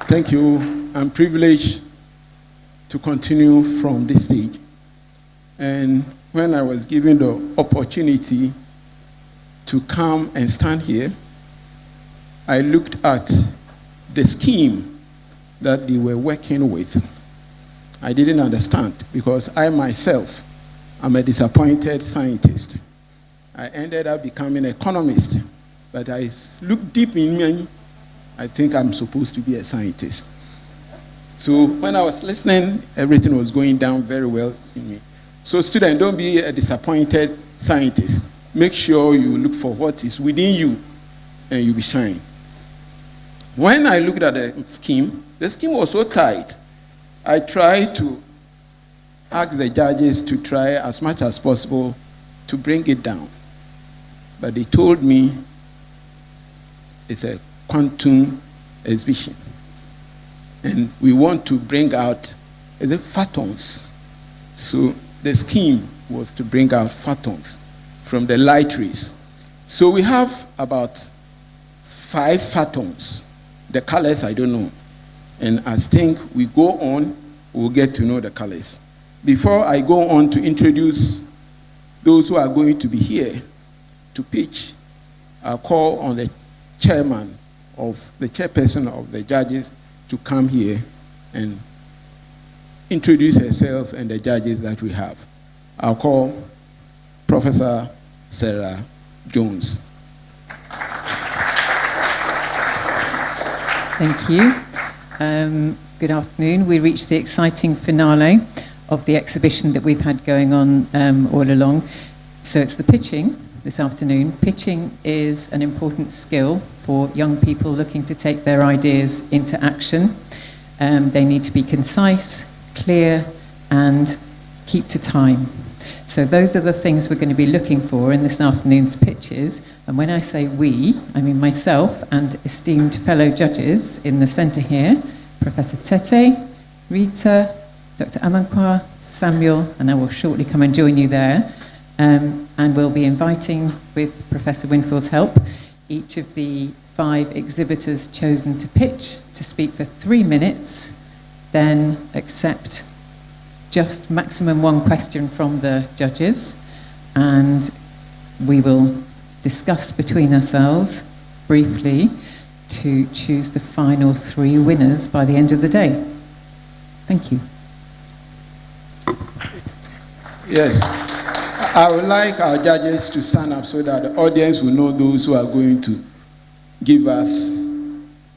Thank you. I'm privileged to continue from this stage. And when I was given the opportunity to come and stand here, I looked at the scheme that they were working with. I didn't understand because I myself am a disappointed scientist. I ended up becoming an economist, but I looked deep in me. I think I'm supposed to be a scientist. So when I was listening, everything was going down very well in me. So students, don't be a disappointed scientist. Make sure you look for what is within you and you'll be shining. When I looked at the scheme was so tight. I tried to ask the judges to try as much as possible to bring it down. But they told me it's a quantum exhibition. And we want to bring out, photons. So the scheme was to bring out photons from the light rays. So we have about 5 photons. The colors, I don't know. And as think we go on, we'll get to know the colors. Before I go on to introduce those who are going to be here to pitch, I'll call on the chairperson of the judges to come here and introduce herself and the judges that we have. I'll call Professor Sarah Jones. Thank you. Good afternoon. We reached the exciting finale of the exhibition that we've had going on all along. So it's the pitching this afternoon. Pitching is an important skill for young people looking to take their ideas into action. They need to be concise, clear, and keep to time. So those are the things we're going to be looking for in this afternoon's pitches. And when I say we, I mean myself and esteemed fellow judges in the centre here, Professor Tete, Rita, Dr. Amankwa, Samuel, and I will shortly come and join you there. And we'll be inviting, with Professor Winfield's help, each of the 5 exhibitors chosen to pitch to speak for 3 minutes, then accept just maximum 1 question from the judges, and we will discuss between ourselves briefly to choose the final 3 winners by the end of the day. Thank you. Yes. I would like our judges to stand up so that the audience will know those who are going to give us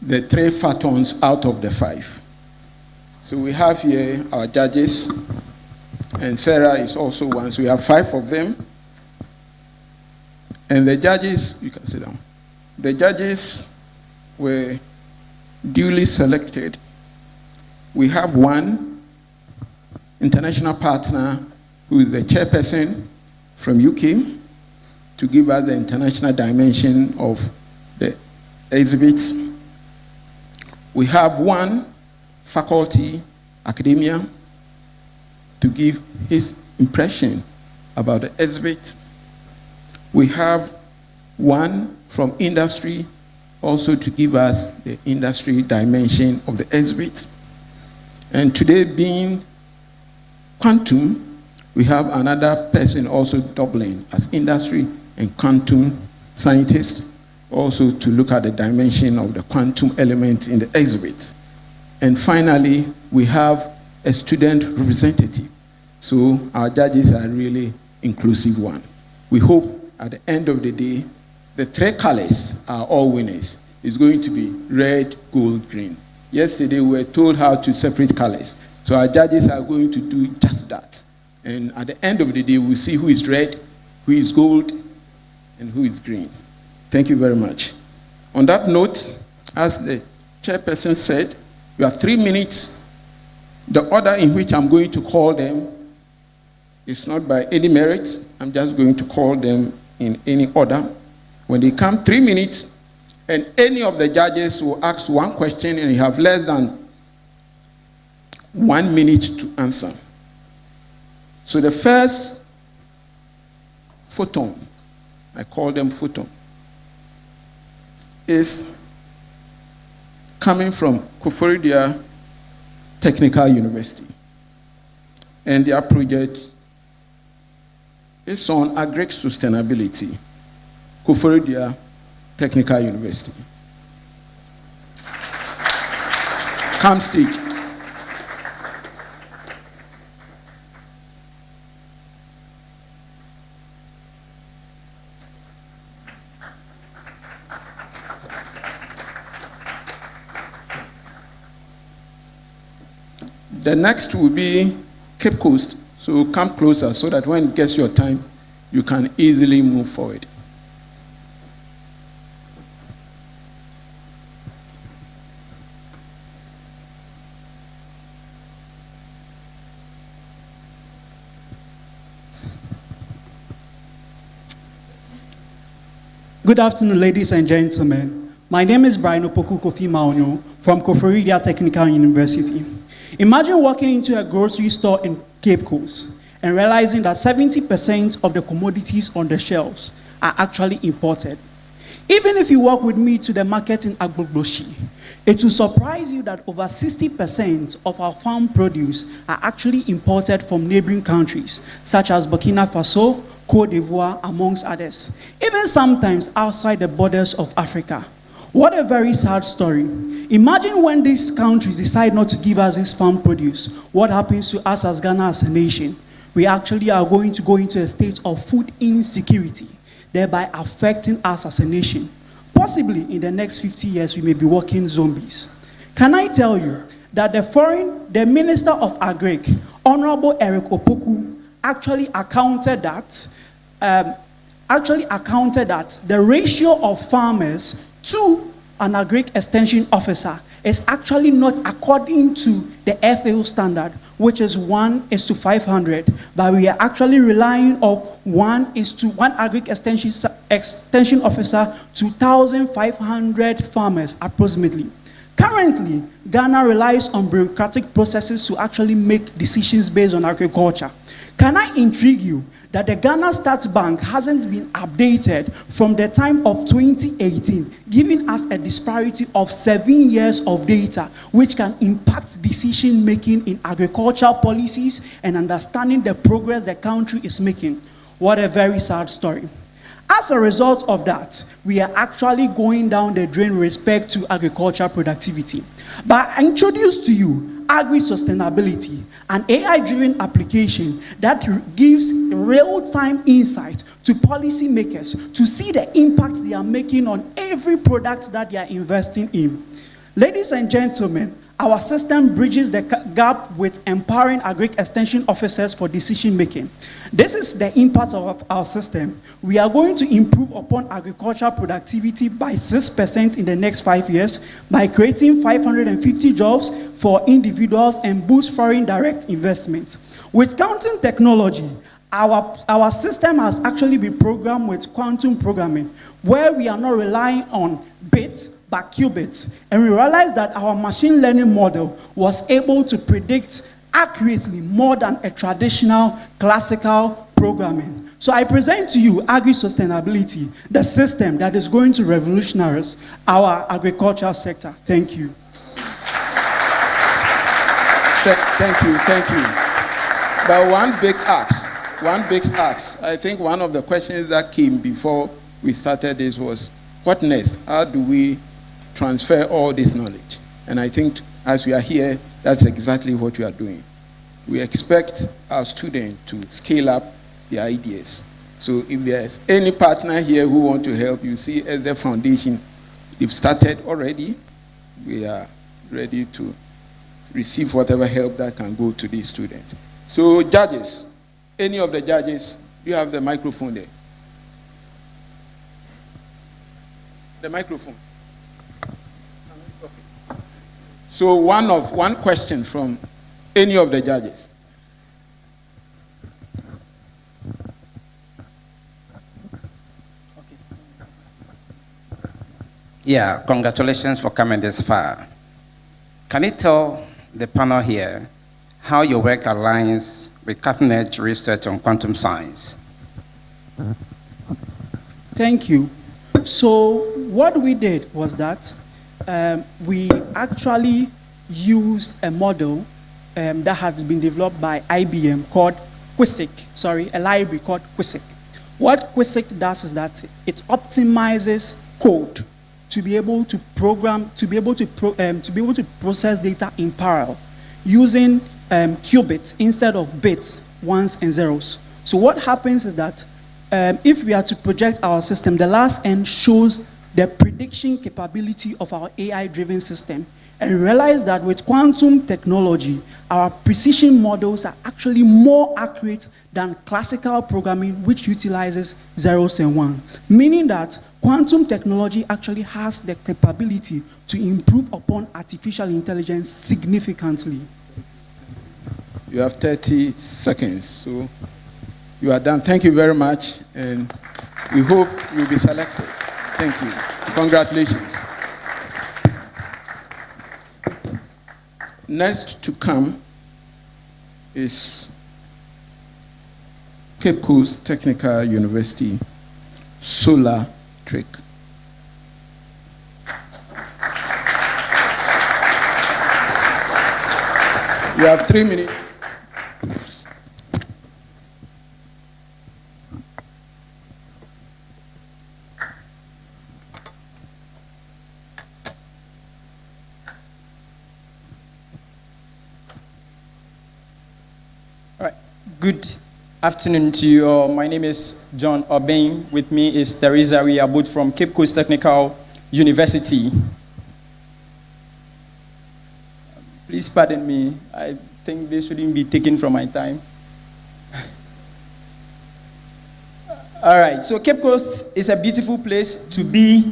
the 3 photons out of the 5. So we have here our judges, and Sarah is also one. So we have 5 of them. And the judges, you can sit down. The judges were duly selected. We have one international partner who is the chairperson from UK to give us the international dimension of the exhibits. We have one faculty, academia, to give his impression about the exhibit. We have one from industry also to give us the industry dimension of the exhibit. And today being quantum, we have another person also doubling as industry and quantum scientist, also to look at the dimension of the quantum element in the exhibit. And finally, we have a student representative. So our judges are really inclusive one. We hope at the end of the day, the 3 colors are all winners. It's going to be red, gold, green. Yesterday, we were told how to separate colors. So our judges are going to do just that. And at the end of the day, we'll see who is red, who is gold, and who is green. Thank you very much. On that note, as the chairperson said, you have 3 minutes. The order in which I'm going to call them is not by any merit. I'm just going to call them in any order. When they come, 3 minutes, and any of the judges will ask 1 question, and you have less than 1 minute to answer. So the first photon, I call them photon, is coming from Koforidua Technical University. And their project is on agric sustainability, Koforidua Technical University. Come stage. The next will be Cape Coast. So come closer so that when it gets your time, you can easily move forward. Good afternoon, ladies and gentlemen. My name is Brian Opoku Kofi Maunyo from Koforidua Technical University. Imagine walking into a grocery store in Cape Coast and realizing that 70% of the commodities on the shelves are actually imported. Even if you walk with me to the market in Agbogboshi, it will surprise you that over 60% of our farm produce are actually imported from neighboring countries, such as Burkina Faso, Côte d'Ivoire, amongst others, even sometimes outside the borders of Africa. What a very sad story. Imagine when these countries decide not to give us this farm produce, what happens to us as Ghana as a nation? We actually are going to go into a state of food insecurity, thereby affecting us as a nation. Possibly in the next 50 years, we may be walking zombies. Can I tell you that the Minister of Agric, Honorable Eric Opoku, actually accounted that the ratio of farmers to an agric extension officer is actually not according to the FAO standard, which is 1:500, but we are actually relying on 1:1 agric extension officer to 1,500 farmers approximately. Currently, Ghana relies on bureaucratic processes to actually make decisions based on agriculture. Can I intrigue you that the Ghana Stats Bank hasn't been updated from the time of 2018, giving us a disparity of 7 years of data, which can impact decision-making in agricultural policies and understanding the progress the country is making? What a very sad story. As a result of that, we are actually going down the drain with respect to agricultural productivity. But I introduce to you Agri-Sustainability, an AI-driven application that gives real-time insight to policymakers to see the impact they are making on every product that they are investing in. Ladies and gentlemen, our system bridges the gap with empowering agric extension officers for decision making. This is the impact of our system. We are going to improve upon agricultural productivity by 6% in the next 5 years by creating 550 jobs for individuals and boost foreign direct investments. With counting technology, our system has actually been programmed with quantum programming, where we are not relying on bits, but qubits. And we realized that our machine learning model was able to predict accurately more than a traditional classical programming. So I present to you Agri-Sustainability, the system that is going to revolutionize our agricultural sector. Thank you. Thank you. But one big ask. I think one of the questions that came before we started this was, what next? How do we transfer all this knowledge? And I think as we are here, that's exactly what we are doing. We expect our students to scale up their ideas. So if there's any partner here who want to help, you see as the foundation, they've started already. We are ready to receive whatever help that can go to these students. So judges, any of the judges, you have the microphone there. The microphone. So one question from any of the judges. Yeah, congratulations for coming this far. Can you tell the panel here how your work aligns with cutting-edge research on quantum science? Thank you. So what we did was that we actually used a model that had been developed by IBM called QuickSick, a library called QuickSick. What QuickSick does is that it optimizes code to be able to program, to be able to process data in parallel using qubits instead of bits, ones and zeros. So what happens is that if we are to project our system, the last end shows the prediction capability of our AI-driven system. And realize that with quantum technology, our precision models are actually more accurate than classical programming, which utilizes zeros and ones. Meaning that quantum technology actually has the capability to improve upon artificial intelligence significantly. You have 30 seconds, so you are done. Thank you very much, and we hope you'll be selected. Thank you. Congratulations. Next to come is Cape Coast Technical University Solar Trick. You have 3 minutes. Good afternoon to you all. My name is John Obeng. With me is Teresa Riabut from Cape Coast Technical University. Please pardon me. I think this shouldn't be taken from my time. All right, so Cape Coast is a beautiful place to be.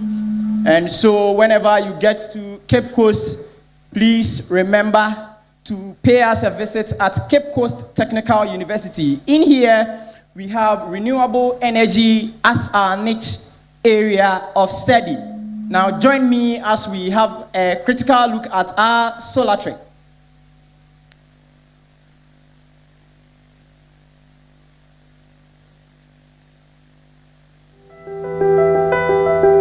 And so whenever you get to Cape Coast, please remember to pay us a visit at Cape Coast Technical University. In here, we have renewable energy as our niche area of study. Now, join me as we have a critical look at our solar trick.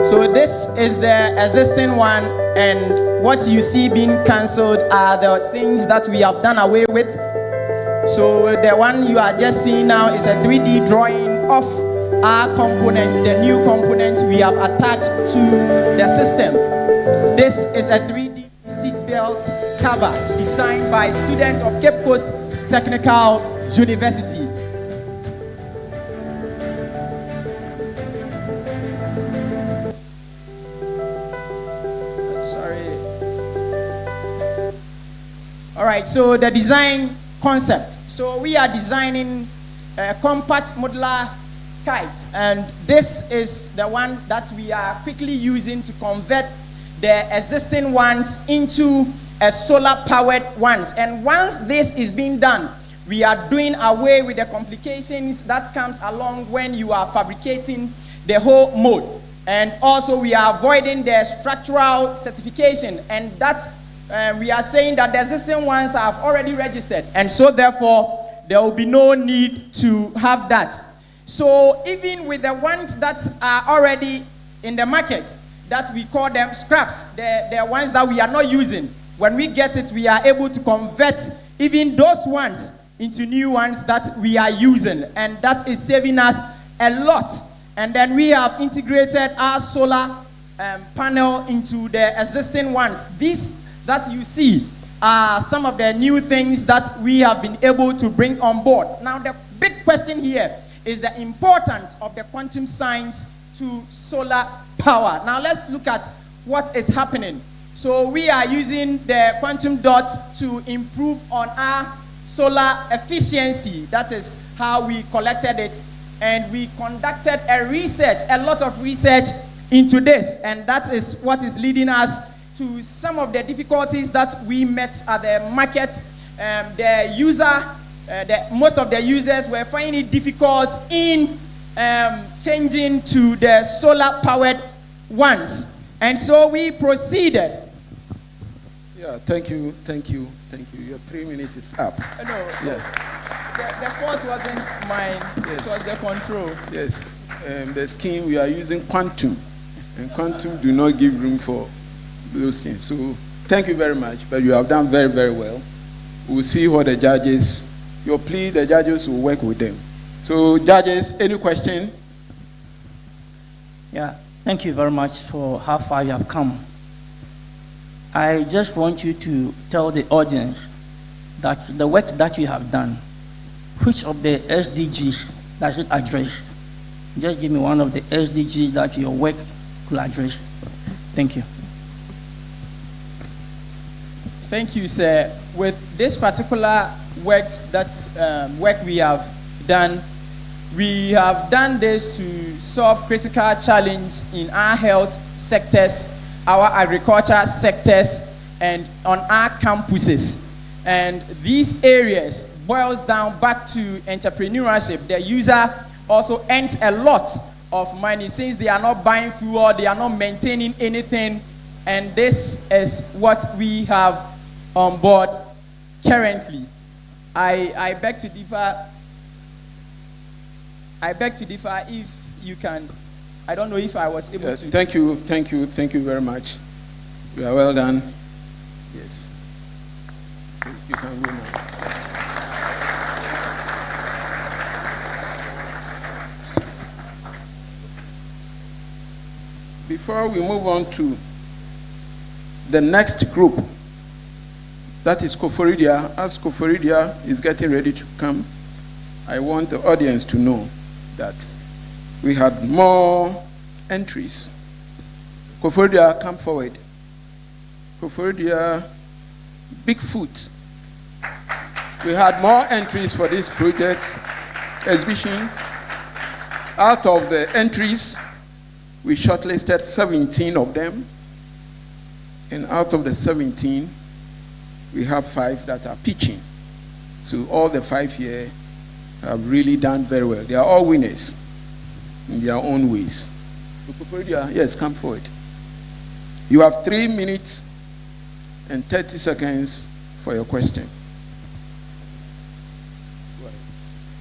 So this is the existing one, and what you see being cancelled are the things that we have done away with. So the one you are just seeing now is a 3D drawing of our component, the new component we have attached to the system. This is a 3D seatbelt cover designed by students of Cape Coast Technical University. All right, so the design concept. So we are designing a compact modular kite, and this is the one that we are quickly using to convert the existing ones into a solar-powered ones. And once this is being done, we are doing away with the complications that comes along when you are fabricating the whole mold. And also we are avoiding the structural certification, and that we are saying that the existing ones have already registered, and so therefore there will be no need to have that. So even with the ones that are already in the market, that we call them scraps, the ones that we are not using, when we get it, we are able to convert even those ones into new ones that we are using, and that is saving us a lot. And then we have integrated our solar panel into the existing ones. These that you see are some of the new things that we have been able to bring on board. Now, the big question here is the importance of the quantum science to solar power. Now, let's look at what is happening. So we are using the quantum dot to improve on our solar efficiency. That is how we collected it. And we conducted a lot of research into this. And that is what is leading us to some of the difficulties that we met at the market. Most of the users were finding it difficult in changing to the solar-powered ones. And so we proceeded. Yeah, thank you. Your 3 minutes is up. No, yeah. The fault wasn't mine. Yes. It was the control. Yes, the scheme we are using quantum, and quantum do not give room for those things. So thank you very much, but you have done very, very well. We'll see what the judges, your plea, the judges will work with them. So judges, any question? Yeah, thank you very much for how far you have come. I just want you to tell the audience that the work that you have done, which of the SDGs does it address? Just give me one of the SDGs that your work could address. Thank you. Thank you, sir. With this particular work we have done this to solve critical challenges in our health sectors, our agriculture sectors, and on our campuses. And these areas boils down back to entrepreneurship. The user also earns a lot of money since they are not buying fuel, they are not maintaining anything. And this is what we have on board currently. I beg to differ. I beg to differ if you can. I don't know if I was able to. Thank you very much. You are well done. Yes. So you can go now. Before we move on to the next group, that is Koforidia. As Koforidia is getting ready to come, I want the audience to know that we had more entries. Koforidia, come forward. Koforidia, Bigfoot. We had more entries for this project exhibition. Out of the entries, we shortlisted 17 of them. And out of the 17, we have 5 that are pitching. So all the 5 here have really done very well. They are all winners in their own ways. Yes, come forward. You have 3 minutes and 30 seconds for your question.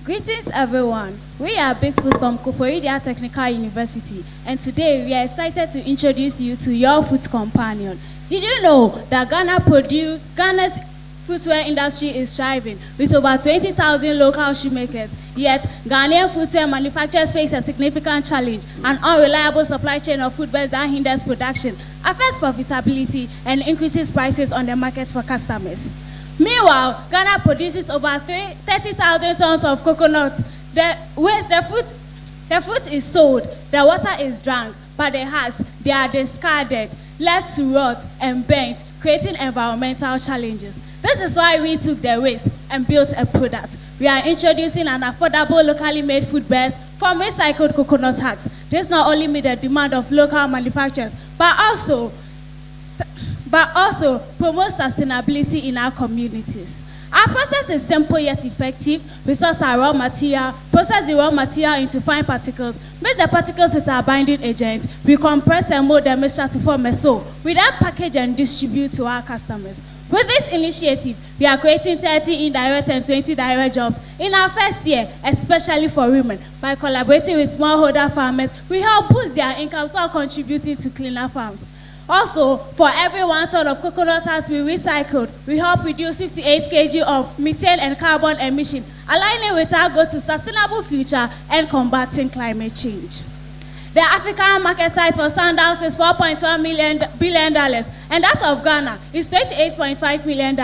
Greetings, everyone. We are Bigfoot from Koforidia Technical University, and today we are excited to introduce you to your food companion. Did you know that Ghana's footwear industry is thriving with over 20,000 local shoemakers? Yet, Ghanaian footwear manufacturers face a significant challenge: an unreliable supply chain of footwear that hinders production, affects profitability, and increases prices on the market for customers. Meanwhile, Ghana produces over 30,000 tons of coconut. The fruit is sold, the water is drunk, but the husks, they are discarded, left to rot and burnt, creating environmental challenges. This is why we took the risk and built a product. We are introducing an affordable locally made footwear from recycled coconut husks. This not only meets the demand of local manufacturers, but also promotes sustainability in our communities. Our process is simple yet effective. We source our raw material, process the raw material into fine particles, mix the particles with our binding agent. We compress and mold the mixture to form a sole. We then package and distribute to our customers. With this initiative, we are creating 30 indirect and 20 direct jobs in our first year, especially for women. By collaborating with smallholder farmers, we help boost their incomes while contributing to cleaner farms. Also, for every 1 ton of coconut husk we recycled, we help reduce 58 kg of methane and carbon emission, aligning with our goal to sustainable future and combating climate change. The African market size for sandals is $4.1 billion, and that of Ghana is $28.5 million,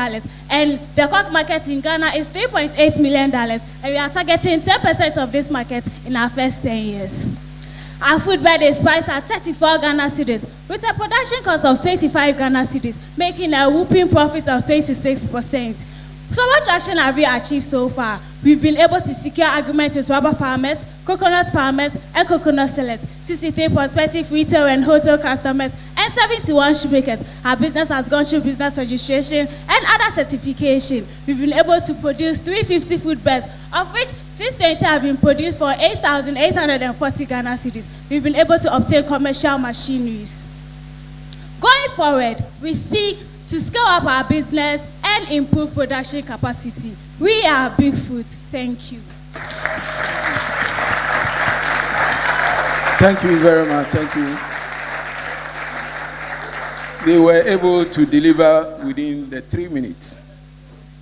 and the cork market in Ghana is $3.8 million, and we are targeting 10% of this market in our first 10 years. Our footbed is priced at 34 Ghana cedis, with a production cost of 25 Ghana cedis, making a whopping profit of 26%. So what traction have we achieved so far? We've been able to secure agreements with rubber farmers, coconut farmers, and coconut sellers, 63 prospective retail and hotel customers, and 71 shoemakers. Our business has gone through business registration and other certification. We've been able to produce 350 footbeds, of which 620 have been produced for 8,840 Ghana cedis. We've been able to obtain commercial machineries. Going forward, we seek to scale up our business and improve production capacity. We are Bigfoot. Thank you. Thank you very much. Thank you. they were able to deliver within the 3 minutes.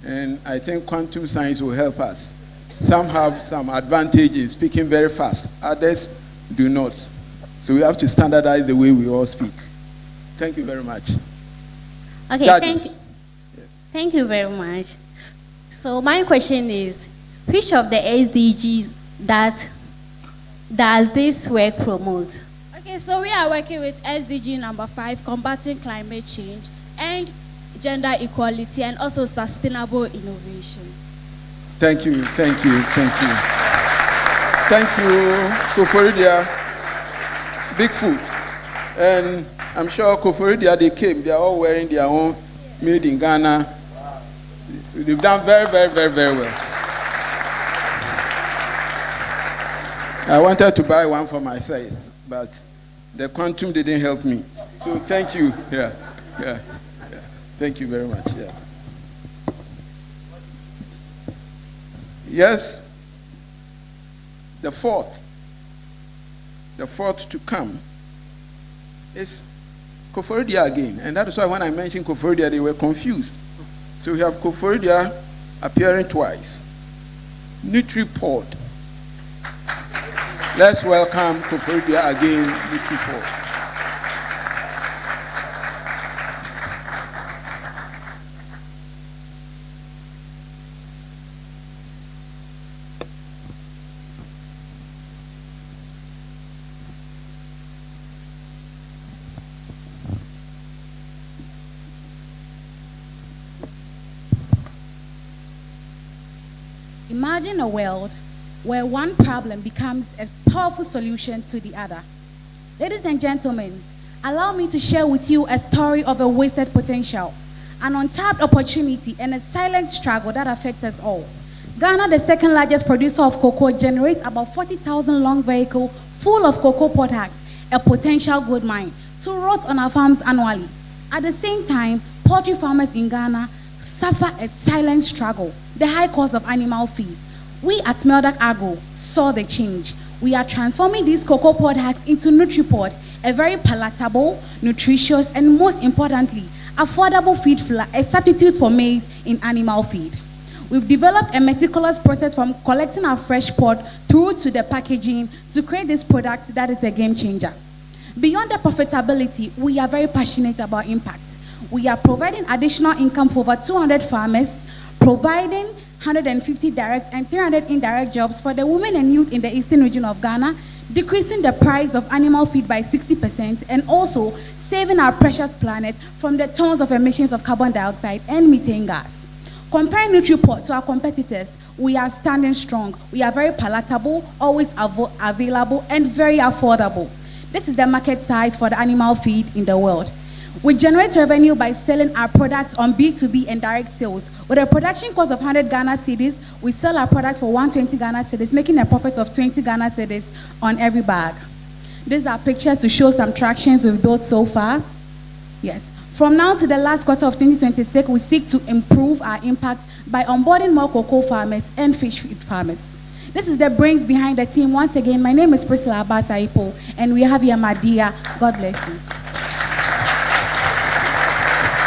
And I think quantum science will help us. Some have some advantage in speaking very fast, others do not. So we have to standardize the way we all speak. Thank you very much. Okay, Judges. thank you. Yes. Thank you very much. So my question is, which of the SDGs does this work promote? Okay, so we are working with SDG number 5, combating climate change and gender equality and also sustainable innovation. Thank you, thank you, thank you. Thank you, Koforidia. Bigfoot. And I'm sure Koforidia, they came, they are all wearing their own made in Ghana. So they've done very, very, very, very well. I wanted to buy one for myself, but the quantum didn't help me. So thank you. Yeah. Thank you very much. Yeah. Yes. The fourth to come is Koforidia again. And that is why when I mentioned Koforidia, they were confused. So we have Koforidia appearing twice. NutriPod. Let's welcome Koforidia again, NutriPod. Imagine a world where one problem becomes a powerful solution to the other. Ladies and gentlemen, allow me to share with you a story of a wasted potential, an untapped opportunity, and a silent struggle that affects us all. Ghana, the second largest producer of cocoa, generates about 40,000 long vehicles full of cocoa potash, a potential gold mine, to rot on our farms annually. At the same time, poultry farmers in Ghana suffer a silent struggle, the high cost of animal feed. We at Meldak Agro saw the change. We are transforming these cocoa potash into NutriPod, a very palatable, nutritious, and most importantly, affordable feed flour, a substitute for maize in animal feed. We've developed a meticulous process from collecting our fresh pod through to the packaging to create this product that is a game changer. Beyond the profitability, we are very passionate about impact. We are providing additional income for over 200 farmers, providing 150 direct and 300 indirect jobs for the women and youth in the eastern region of Ghana, decreasing the price of animal feed by 60%, and also saving our precious planet from the tons of emissions of carbon dioxide and methane gas. Comparing NutriPod to our competitors, we are standing strong. We are very palatable, always available, and very affordable. This is the market size for the animal feed in the world. We generate revenue by selling our products on B2B and direct sales. With a production cost of 100 Ghana cedis, we sell our products for 120 Ghana cedis, making a profit of 20 Ghana cedis on every bag. These are pictures to show some tractions we've built so far. Yes. From now to the last quarter of 2026, we seek to improve our impact by onboarding more cocoa farmers and fish feed farmers. This is the brains behind the team. Once again, my name is Priscilla Abasaipo, and we have here Madia. God bless you.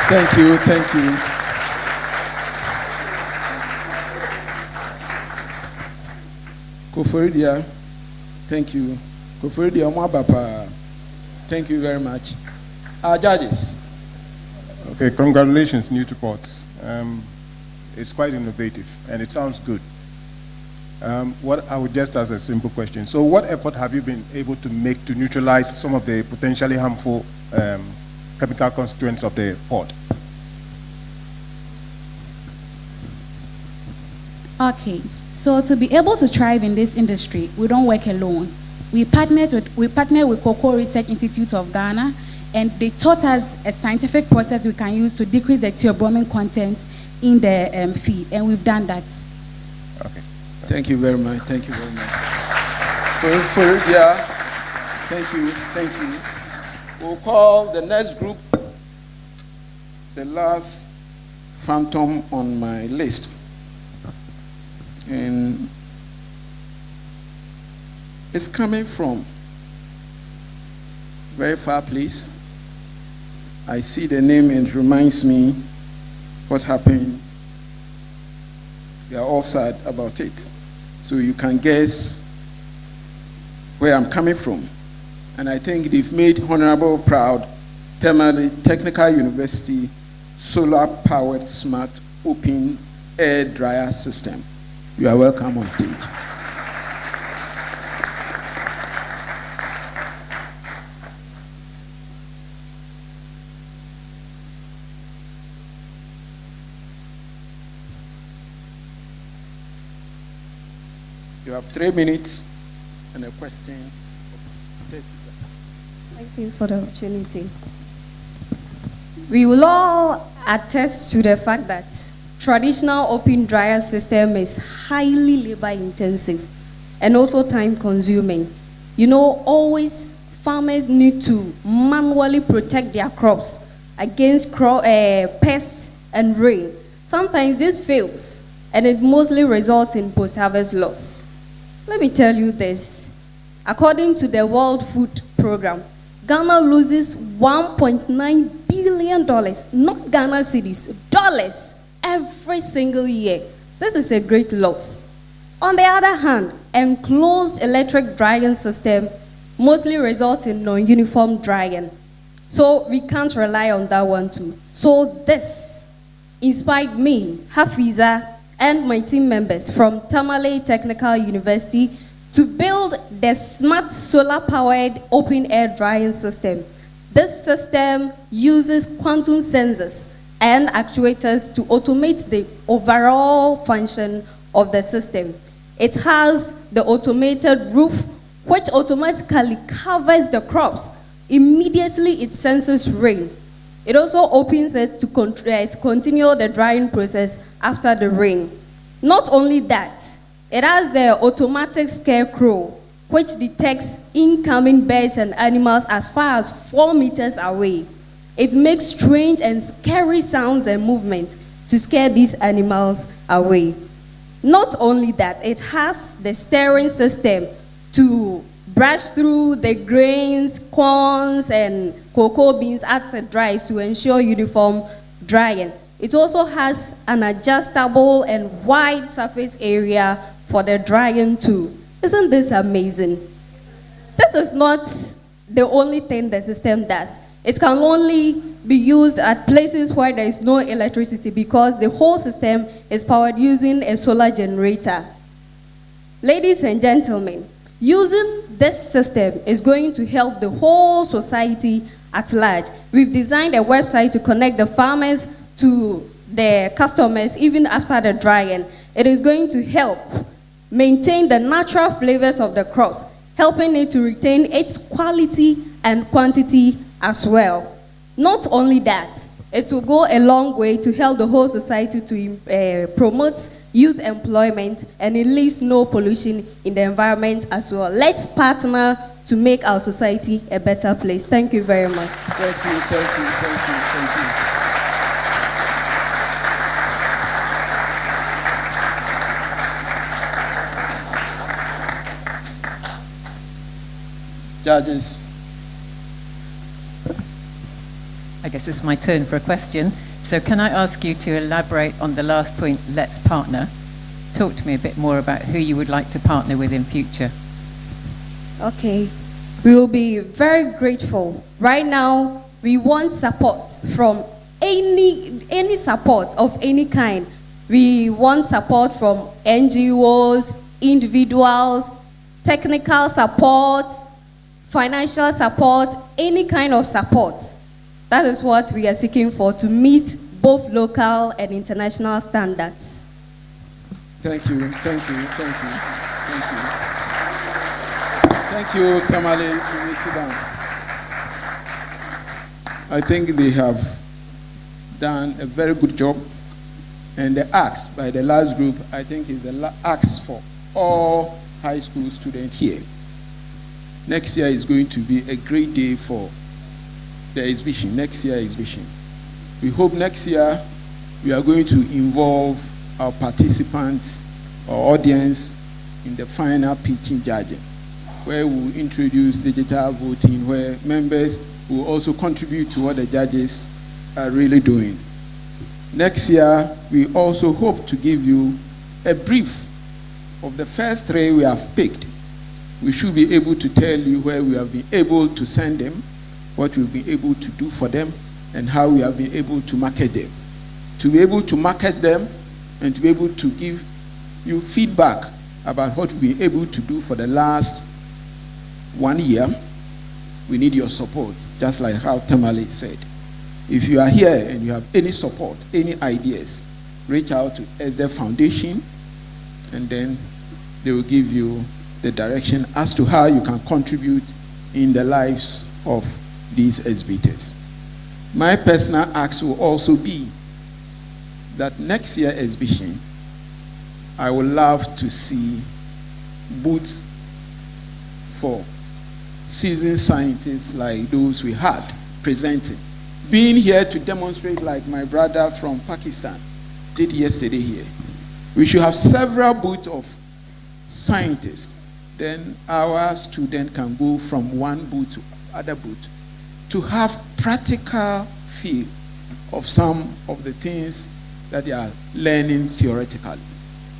Thank you, thank you. Koforidia, thank you. Koforidia Mwabapa, thank you very much. Our judges. Okay, congratulations, NutriPods. It's quite innovative and it sounds good. What I would just ask a simple question. So what effort have you been able to make to neutralize some of the potentially harmful chemical constituents of the pod? Okay, so to be able to thrive in this industry, we don't work alone. We partner with Cocoa Research Institute of Ghana, and they taught us a scientific process we can use to decrease the theobromine content in the feed, and we've done that. Okay. Thank you very much. Thank you very much. Koforidia, thank you. Thank you. We'll call the next group the last phantom on my list. And it's coming from very far place. I see the name and it reminds me what happened. We are all sad about it. So you can guess where I'm coming from. And I think they've made Honorable proud. Tamale Technical University solar-powered smart open air dryer system. You are welcome on stage. You have 3 minutes and a question. Thank you for the opportunity. We will all attest to the fact that traditional open dryer system is highly labor intensive and also time consuming. You know, always farmers need to manually protect their crops against pests and rain. Sometimes this fails and it mostly results in post-harvest loss. Let me tell you this. According to the World Food Program, Ghana loses $1.9 billion, not Ghana cedis, dollars, every single year. This is a great loss. On the other hand, enclosed electric drying system mostly results in non-uniform drying. So we can't rely on that one too. So this inspired me, Hafiza, and my team members from Tamale Technical University to build the smart solar-powered open-air drying system. This system uses quantum sensors and actuators to automate the overall function of the system. It has the automated roof, which automatically covers the crops. Immediately it senses rain. It also opens it to continue the drying process after the rain. Not only that, it has the automatic scarecrow, which detects incoming birds and animals as far as 4 meters away. It makes strange and scary sounds and movement to scare these animals away. Not only that, it has the steering system to brush through the grains, corns, and cocoa beans as it dries to ensure uniform drying. It also has an adjustable and wide surface area for the drying too. Isn't this amazing? This is not the only thing the system does. It can only be used at places where there is no electricity because the whole system is powered using a solar generator. Ladies and gentlemen, using this system is going to help the whole society at large. We've designed a website to connect the farmers to the customers even after the drying. It is going to help maintain the natural flavors of the crops, helping it to retain its quality and quantity as well. Not only that, it will go a long way to help the whole society to promote youth employment, and it leaves no pollution in the environment as well. Let's partner to make our society a better place. Thank you very much. Thank you, thank you, thank you, thank you. Judges. I guess it's my turn for a question. So can I ask you to elaborate on the last point, let's partner? Talk to me a bit more about who you would like to partner with in future. Okay, we will be very grateful. Right now, we want support from any support of any kind. We want support from NGOs, individuals, technical support, financial support, any kind of support. That is what we are seeking for to meet both local and international standards. Thank you, thank you, thank you, thank you. Thank you, Tamale. You may sit down. I think they have done a very good job. And the ARC by the last group, I think is the ARC for all high school students here. Next year is going to be a great day for the exhibition, next year exhibition. We hope next year we are going to involve our participants, our audience in the final pitching judging, where we will introduce digital voting, where members will also contribute to what the judges are really doing. Next year, we also hope to give you a brief of the first 3 we have picked. We should be able to tell you where we have been able to send them, what we've been able to do for them, and how we have been able to market them. To be able to market them and to be able to give you feedback about what we've been able to do for the last 1 year, we need your support, just like how Tamale said. If you are here and you have any support, any ideas, reach out to the foundation, and then they will give you the direction as to how you can contribute in the lives of these exhibitors. My personal ask will also be that next year exhibition, I would love to see booths for seasoned scientists like those we had presenting. Being here to demonstrate like my brother from Pakistan did yesterday here. We should have several booths of scientists. Then our student can go from one booth to other booth to have practical feel of some of the things that they are learning theoretically.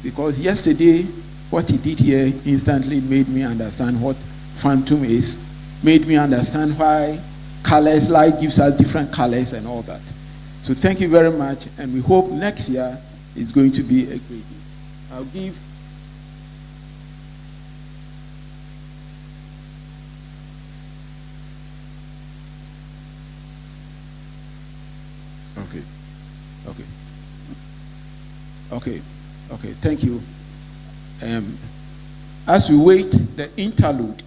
Because yesterday, what he did here instantly made me understand what phantom is, made me understand why colors, light gives us different colors and all that. So thank you very much, and we hope next year is going to be a great year. I'll give Okay, thank you. As we wait, the interlude,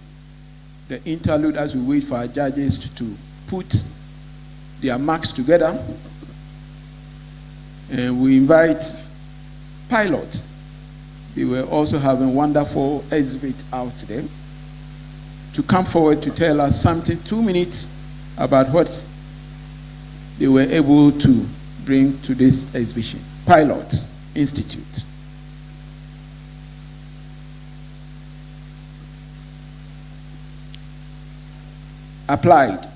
as we wait for our judges to put their marks together, and we invite pilots. They were also having wonderful exhibit out there to come forward to tell us something, 2 minutes, about what they were able to bring to this exhibition. Pilot Institute. Applied.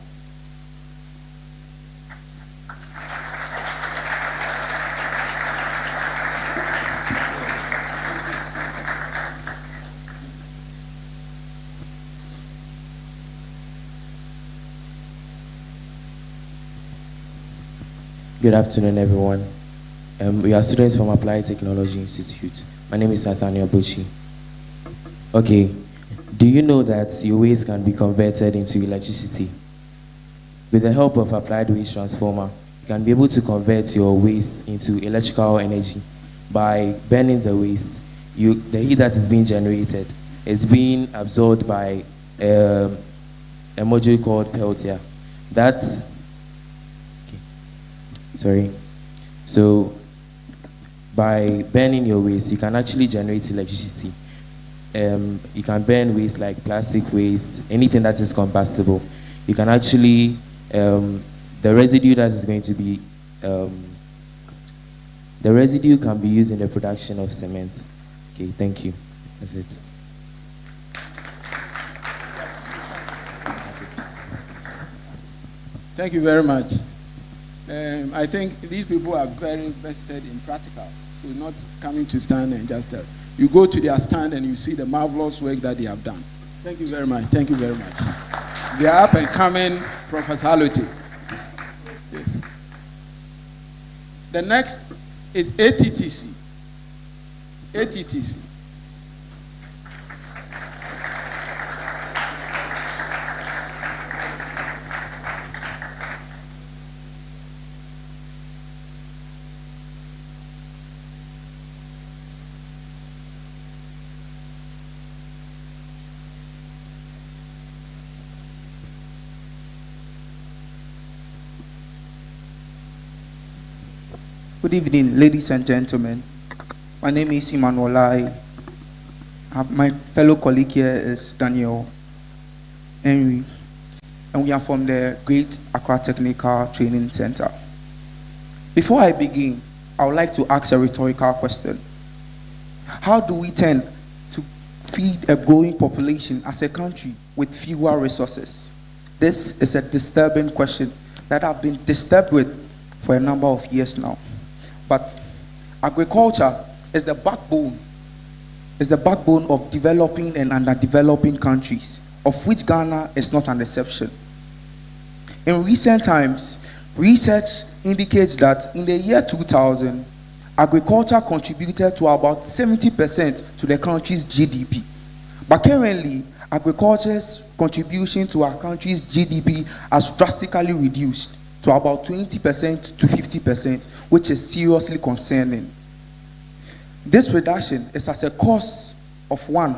Good afternoon, everyone. We are students from Applied Technology Institute. My name is Nathaniel Bucci. Okay, do you know that your waste can be converted into electricity? With the help of Applied Waste Transformer, you can be able to convert your waste into electrical energy by burning the waste. The heat that is being generated is being absorbed by a module called Peltier. So by burning your waste, you can actually generate electricity. You can burn waste like plastic waste, anything that is combustible. You can actually, the residue that is going to be, the residue can be used in the production of cement. Okay, thank you. That's it. Thank you very much. I think these people are very vested in practicals, so not coming to stand and just tell. You go to their stand and you see the marvelous work that they have done. Thank you very much. Thank you very much. They are up and coming professionality. Yes. The next is ATTC. ATTC. Good evening, ladies and gentlemen. My name is Emmanuel. My fellow colleague here is Daniel Henry, and we are from the Great Accra Technical Training Center. Before I begin, I would like to ask a rhetorical question. How do we tend to feed a growing population as a country with fewer resources? This is a disturbing question that I've been disturbed with for a number of years now. But agriculture is the backbone of developing and underdeveloping countries, of which Ghana is not an exception. In recent times, research indicates that in the year 2000, agriculture contributed to about 70% to the country's GDP. But currently, agriculture's contribution to our country's GDP has drastically reduced to about 20% to 50%, which is seriously concerning. This reduction is as a cause of one,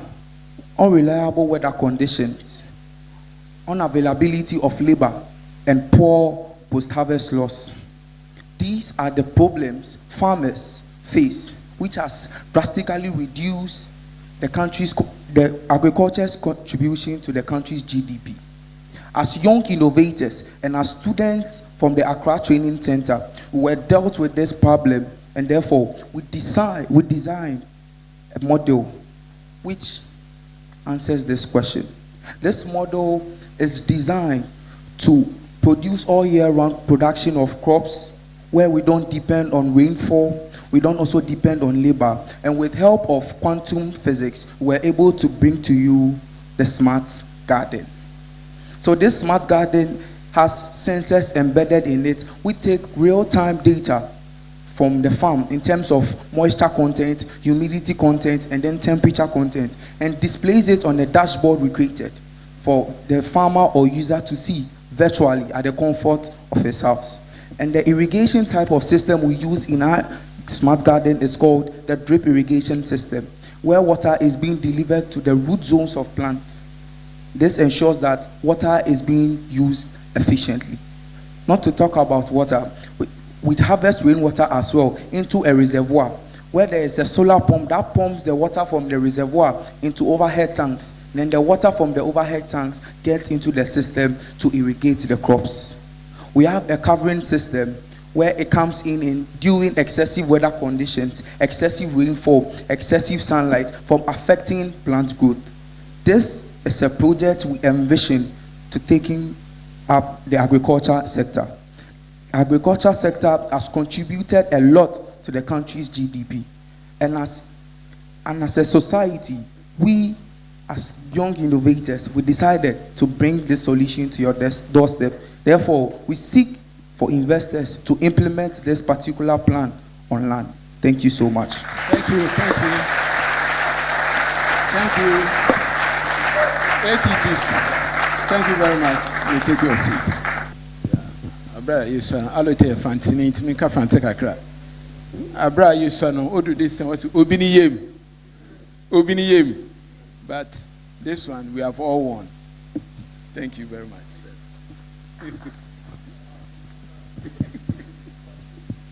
unreliable weather conditions, unavailability of labor, and poor post-harvest loss. These are the problems farmers face, which has drastically reduced the agriculture's contribution to the country's GDP. As young innovators and as students from the Accra Training Center, we were dealt with this problem, and therefore we designed a model which answers this question. This model is designed to produce all year round production of crops where we don't depend on rainfall, we don't also depend on labor, and with help of quantum physics, we're able to bring to you the smart garden. So this smart garden has sensors embedded in it. We take real-time data from the farm in terms of moisture content, humidity content, and then temperature content, and displays it on the dashboard we created for the farmer or user to see virtually at the comfort of his house. And the irrigation type of system we use in our smart garden is called the drip irrigation system, where water is being delivered to the root zones of plants. This ensures that water is being used efficiently. Not to talk about water, we harvest rainwater as well into a reservoir, where there is a solar pump that pumps the water from the reservoir into overhead tanks. Then the water from the overhead tanks gets into the system to irrigate the crops. We have a covering system where it comes in during excessive weather conditions, excessive rainfall, excessive sunlight from affecting plant growth. This is a project we envision to taking up the agriculture sector. Agriculture sector has contributed a lot to the country's GDP. And as a society, we as young innovators, we decided to bring this solution to your doorstep. Therefore, we seek for investors to implement this particular plan on land. Thank you so much. Thank you, thank you. Thank you. ATTC, thank you very much. You take your seat. Abra Yusuf, Alote Fantini, Timika Fantekakra. Abra Yusuf, Odu this thing was Obiniyem. Obiniyem. But this one, we have all won. Thank you very much.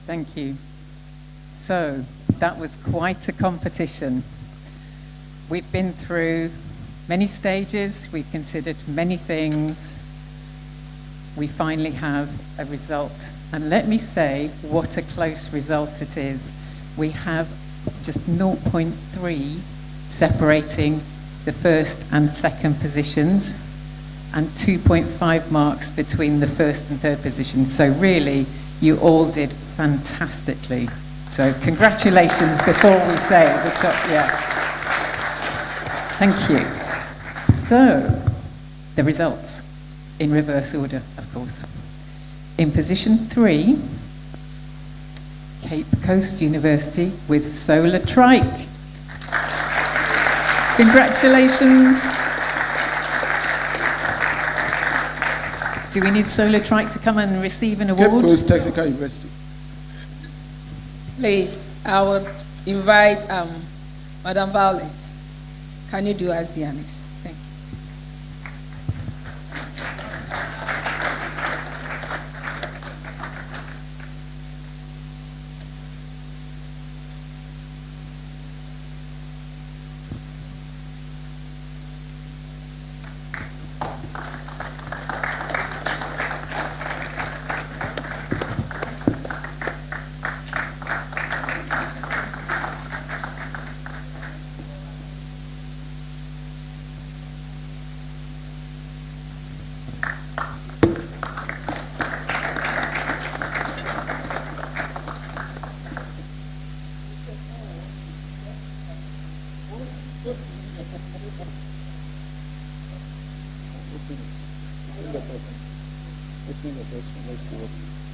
Thank you. So, that was quite a competition. We've been through many stages, we've considered many things. We finally have a result. And let me say what a close result it is. We have just 0.3 separating the first and second positions, and 2.5 marks between the first and third positions. So really, you all did fantastically. So congratulations before we say at the top, yeah. Thank you. So, the results, in reverse order, of course. In position 3, Cape Coast University with Solar Trike. Congratulations. Do we need Solar Trike to come and receive an award? Cape Coast Technical University. Please, I would invite Madam Violet. Can you do as the honors? Thank you.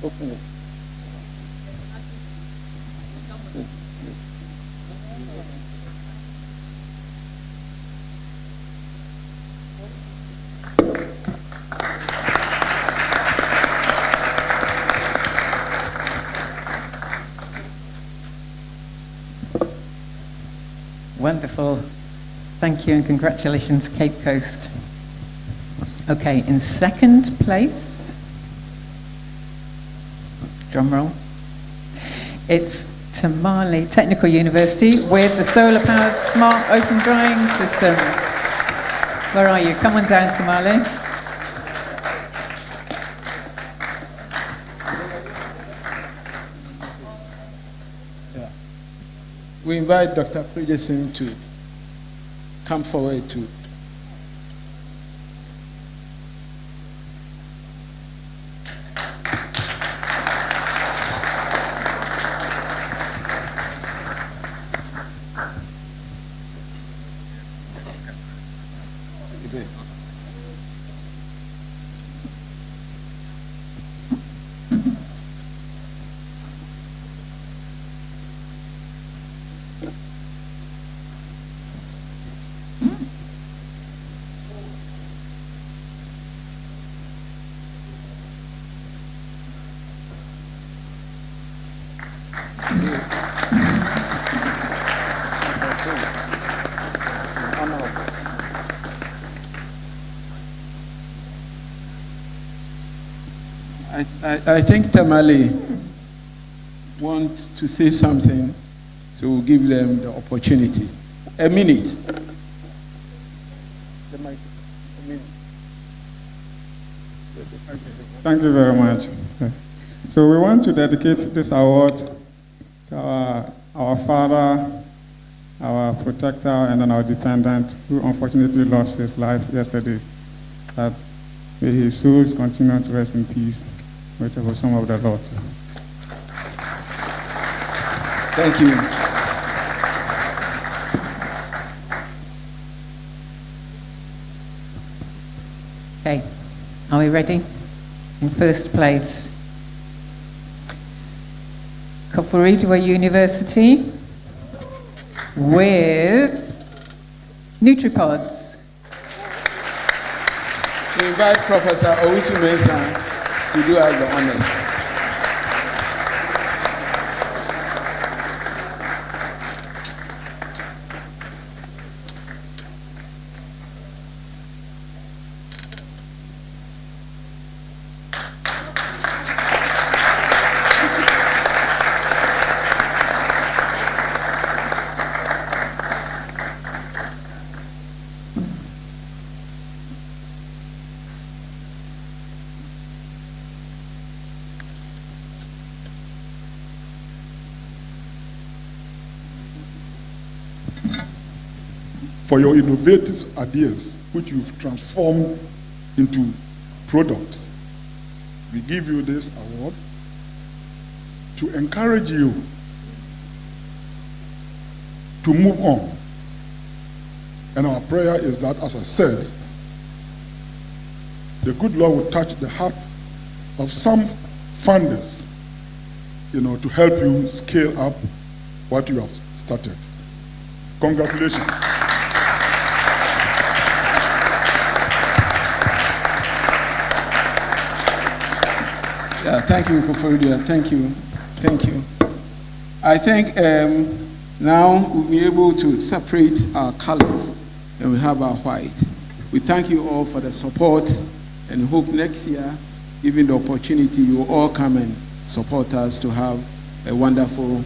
Open it. Wonderful. Thank you and congratulations, Cape Coast. Okay, in second place, drum roll, it's Tamale Technical University with the solar-powered smart open drying system. Where are you? Come on down, Tamale. We invite Dr. Prejesin to come forward to. I think Tamale wants to say something, so we'll give them the opportunity. A minute. Thank you very much. So we want to dedicate this award to our father, our protector, and then our dependent, who unfortunately lost his life yesterday. That may his souls continue to rest in peace with the bosom of the Lord. Thank you. Okay, are we ready? In first place, Koforidua University with NutriPods. We invite Professor Owusu Mensah to do us the honors. For your innovative ideas, which you've transformed into products. We give you this award to encourage you to move on. And our prayer is that, as I said, the good Lord will touch the heart of some funders, to help you scale up what you have started. Congratulations. Yeah, thank you, Koforidua. Thank you. Thank you. I think now we'll be able to separate our colors and we have our white. We thank you all for the support and hope next year, given the opportunity, you will all come and support us to have a wonderful